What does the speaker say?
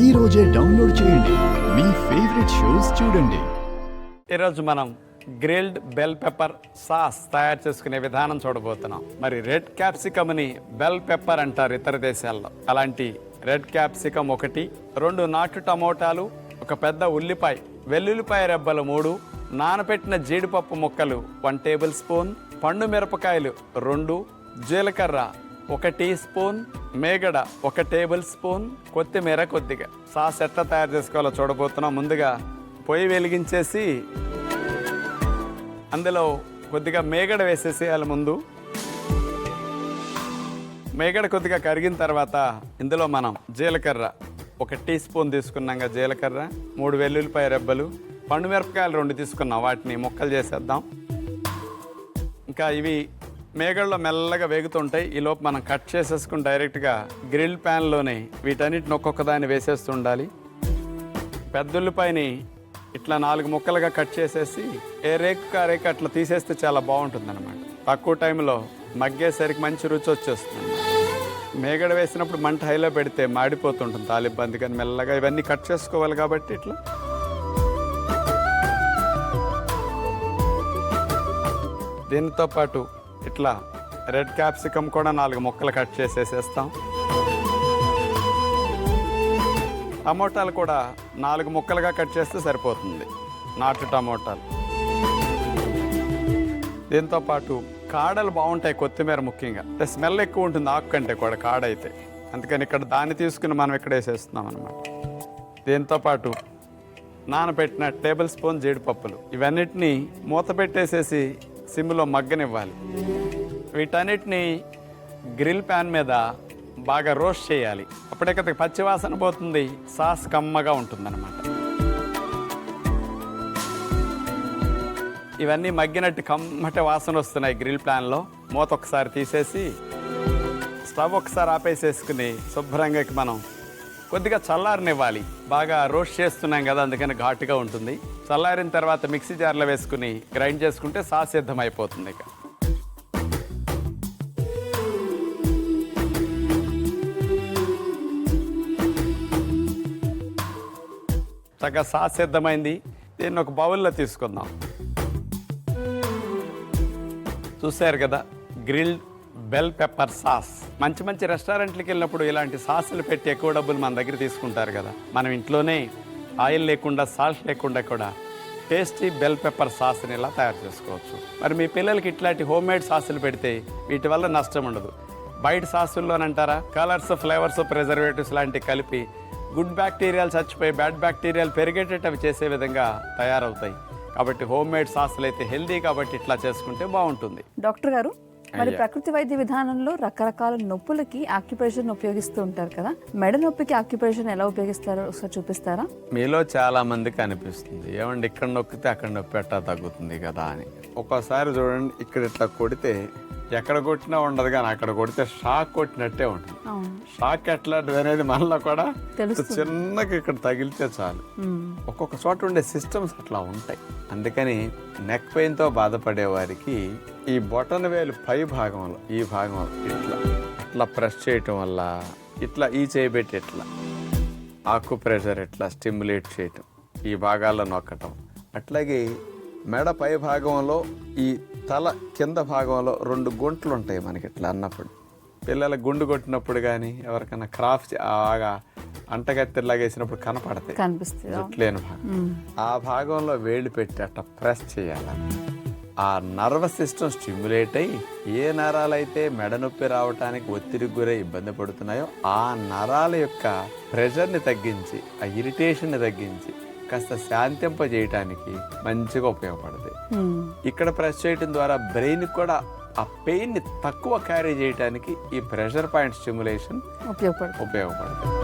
ఈ రోజే డౌన్లోడ్ చేయండి, మీ ఫేవరెట్ షోస్ చూడండి. ఈరోజు మనం గ్రిల్డ్ బెల్ పెప్పర్ సాస్ తయారు చేసుకునే విధానం చూడబోతున్నాం. మరి రెడ్ క్యాప్సికమ్ని బెల్ పెప్పర్ అంటారు ఇతర దేశాల్లో. అలాంటి రెడ్ క్యాప్సికమ్ 1, 2 నాటు టమోటాలు, ఒక పెద్ద ఉల్లిపాయ, వెల్లుల్లిపాయ రెబ్బలు 3, నానబెట్టిన జీడిపప్పు ముక్కలు 1 టేబుల్ స్పూన్, పండు మిరపకాయలు 2, జీలకర్ర 1 టీ స్పూన్, మేగడ 1 టేబుల్ స్పూన్, కొత్తిమీర కొద్దిగా. సాస్ ఎట్లా తయారు చేసుకోవాలో చూడబోతున్నాం. ముందుగా పొయ్యి వెలిగించేసి అందులో కొద్దిగా మేగడ వేసేసేయాలి. ముందు మేగడ కొద్దిగా కరిగిన తర్వాత ఇందులో మనం జీలకర్ర 1 టీ స్పూన్ తీసుకున్నాక జీలకర్ర, 3 వెల్లుల్లిపాయ రెబ్బలు, పండు మిరపకాయలు 2 తీసుకున్నాం, వాటిని ముక్కలు చేసేద్దాం. ఇంకా ఇవి మేగడలో మెల్లగా వేగుతుంటాయి. ఈ లోపు మనం కట్ చేసేసుకుని డైరెక్ట్గా గ్రిల్ ప్యాన్లోనే వీటన్నిటిని ఒక్కొక్కదాన్ని వేసేస్తూ ఉండాలి. పెద్ద ఉల్లిపాయని ఇట్లా 4 ముక్కలుగా కట్ చేసేసి ఏ రేకు ఆ రేకు అట్లా తీసేస్తే చాలా బాగుంటుంది అనమాట. తక్కువ టైంలో మగ్గేసరికి మంచి రుచి వచ్చేస్తుంది. మేగడ వేసినప్పుడు మంట హైలో పెడితే మాడిపోతుంటుంది తాలింపు, అందుకని మెల్లగా ఇవన్నీ కట్ చేసుకోవాలి. కాబట్టి ఇట్లా దీనితో పాటు ఇట్లా రెడ్ క్యాప్సికమ్ కూడా 4 ముక్కలు కట్ చేసేసేస్తాం. టమోటాలు కూడా 4 ముక్కలుగా కట్ చేస్తే సరిపోతుంది, నాటు టమోటాలు. దీంతో పాటు కాడలు బాగుంటాయి, కొత్తిమీర ముఖ్యంగా, అంటే స్మెల్ ఎక్కువ ఉంటుంది ఆకు కంటే కూడా కాడ అయితే, అందుకని ఇక్కడ దాన్ని తీసుకుని మనం ఇక్కడ వేసేస్తున్నాం అనమాట. దీంతో పాటు నానబెట్టిన టేబుల్ స్పూన్ జీడిపప్పులు, ఇవన్నిటినీ మూత పెట్టేసేసి సిమ్లో మగ్గనివ్వాలి. వీటన్నిటిని గ్రిల్ ప్యాన్ మీద బాగా రోస్ట్ చేయాలి. అప్పుడే కదా పచ్చివాసన పోతుంది, సాస్ కమ్మగా ఉంటుందన్నమాట. ఇవన్నీ మగ్గినట్టు కమ్మటి వాసన వస్తున్నాయి గ్రిల్ ప్యాన్లో. మూత ఒకసారి తీసేసి స్టవ్ ఒకసారి ఆపేసేసుకుని శుభ్రంగా మనం కొద్దిగా చల్లారనివ్వాలి. బాగా రోస్ట్ చేస్తున్నాం కదా, అందుకని ఘాటుగా ఉంటుంది. చల్లారిన తర్వాత మిక్సీ జార్లో వేసుకుని గ్రైండ్ చేసుకుంటే సాస్ సిద్ధమైపోతుంది. ఇక చక్కగా సాస్ సిద్ధమైంది. దీన్ని ఒక బౌల్లో తీసుకుందాం. చూసారు కదా, గ్రిల్డ్ బెల్ పెప్పర్ సాస్. మంచి రెస్టారెంట్లకు వెళ్ళినప్పుడు ఇలాంటి సాసులు పెట్టి ఎక్కువ డబ్బులు మన దగ్గర తీసుకుంటారు కదా. మనం ఇంట్లోనే ఆయిల్ లేకుండా, సాల్ట్ లేకుండా కూడా టేస్టీ బెల్ పెప్పర్ సాస్ని ఇలా తయారు చేసుకోవచ్చు. మరి మీ పిల్లలకి ఇట్లాంటి హోమ్ మేడ్ సాసులు పెడితే వీటి వల్ల నష్టం ఉండదు. బయట సాసుల్లోనంటారా కలర్స్, ఫ్లేవర్స్, ప్రిజర్వేటివ్స్ లాంటివి కలిపి గుడ్ బ్యాక్టీరియాలు చచ్చిపోయి బ్యాడ్ బ్యాక్టీరియాలు పెరిగేటట్టు అవి చేసే విధంగా తయారవుతాయి. కాబట్టి హోమ్ మేడ్ సాసులు అయితే హెల్దీ, కాబట్టి ఇట్లా చేసుకుంటే బాగుంటుంది. డాక్టర్ గారు, మరి ప్రకృతి వైద్య విధానంలో రకరకాల నొప్పులకి ఆక్యుప్రెషర్ ఉపయోగిస్తూ ఉంటారు కదా, మెడ నొప్పికి ఆక్యుప్రెషర్ ఎలా ఉపయోగిస్తారో ఒకసారి చూపిస్తారా? మీలో చాలా మందికి అనిపిస్తుంది, ఏమండి ఇక్కడ నొక్కితే అక్కడ నొప్పి ఎట్టా తగ్గుతుంది కదా అని. ఒక్కోసారి చూడండి, ఇక్కడ ఇట్లా కొడితే ఎక్కడ కొట్టినా ఉండదు, కానీ అక్కడ కొడితే షాక్ కొట్టినట్టే ఉంటుంది. షాక్ ఎట్లాంటిది అనేది మనలో కూడా చిన్నగా ఇక్కడ తగిలితే చాలు. ఒక్కొక్క చోట ఉండే సిస్టమ్స్ అట్లా ఉంటాయి. అందుకని నెక్ పెయిన్తో బాధపడే వారికి ఈ బొటన వేలు పై భాగంలో, ఈ భాగంలో ఇట్లా ప్రెస్ చేయటం వల్ల, ఇట్లా ఈ చేయబెట్టి ఇట్లా ఆక్యుప్రెషర్ ఇట్లా స్టిమ్యులేట్ చేయటం, ఈ భాగాల్లో నొక్కటం. అట్లాగే మెడ పై భాగంలో, ఈ తల కింద భాగంలో 2 గుంటలు ఉంటాయి మనకి. ఇట్లా అన్నప్పుడు పిల్లల గుండు కొట్టినప్పుడు కానీ, ఎవరికైనా క్రాఫ్ట్ బాగా అంటగత్తిలాగా వేసినప్పుడు కనపడతాయి, లేని భాగం. ఆ భాగంలో వేళ్ళు పెట్టి అట్లా ప్రెస్ చేయాలి. ఆ నర్వస్ సిస్టమ్ స్టిమ్యులేట్ అయ్యి ఏ నరాలైతే మెడ నొప్పి రావడానికి ఒత్తిడికి గురై ఇబ్బంది పడుతున్నాయో ఆ నరాల యొక్క ప్రెషర్ని తగ్గించి, ఆ ఇరిటేషన్ని తగ్గించి కాస్త శాంతింపజేయటానికి మంచిగా ఉపయోగపడుతుంది. ఇక్కడ ప్రెస్ చేయడం ద్వారా బ్రెయిన్ కూడా ఆ పెయిన్ ని తక్కువ క్యారీ చేయడానికి ఈ ప్రెషర్ పాయింట్ స్టిమ్యులేషన్ ఉపయోగపడుతుంది.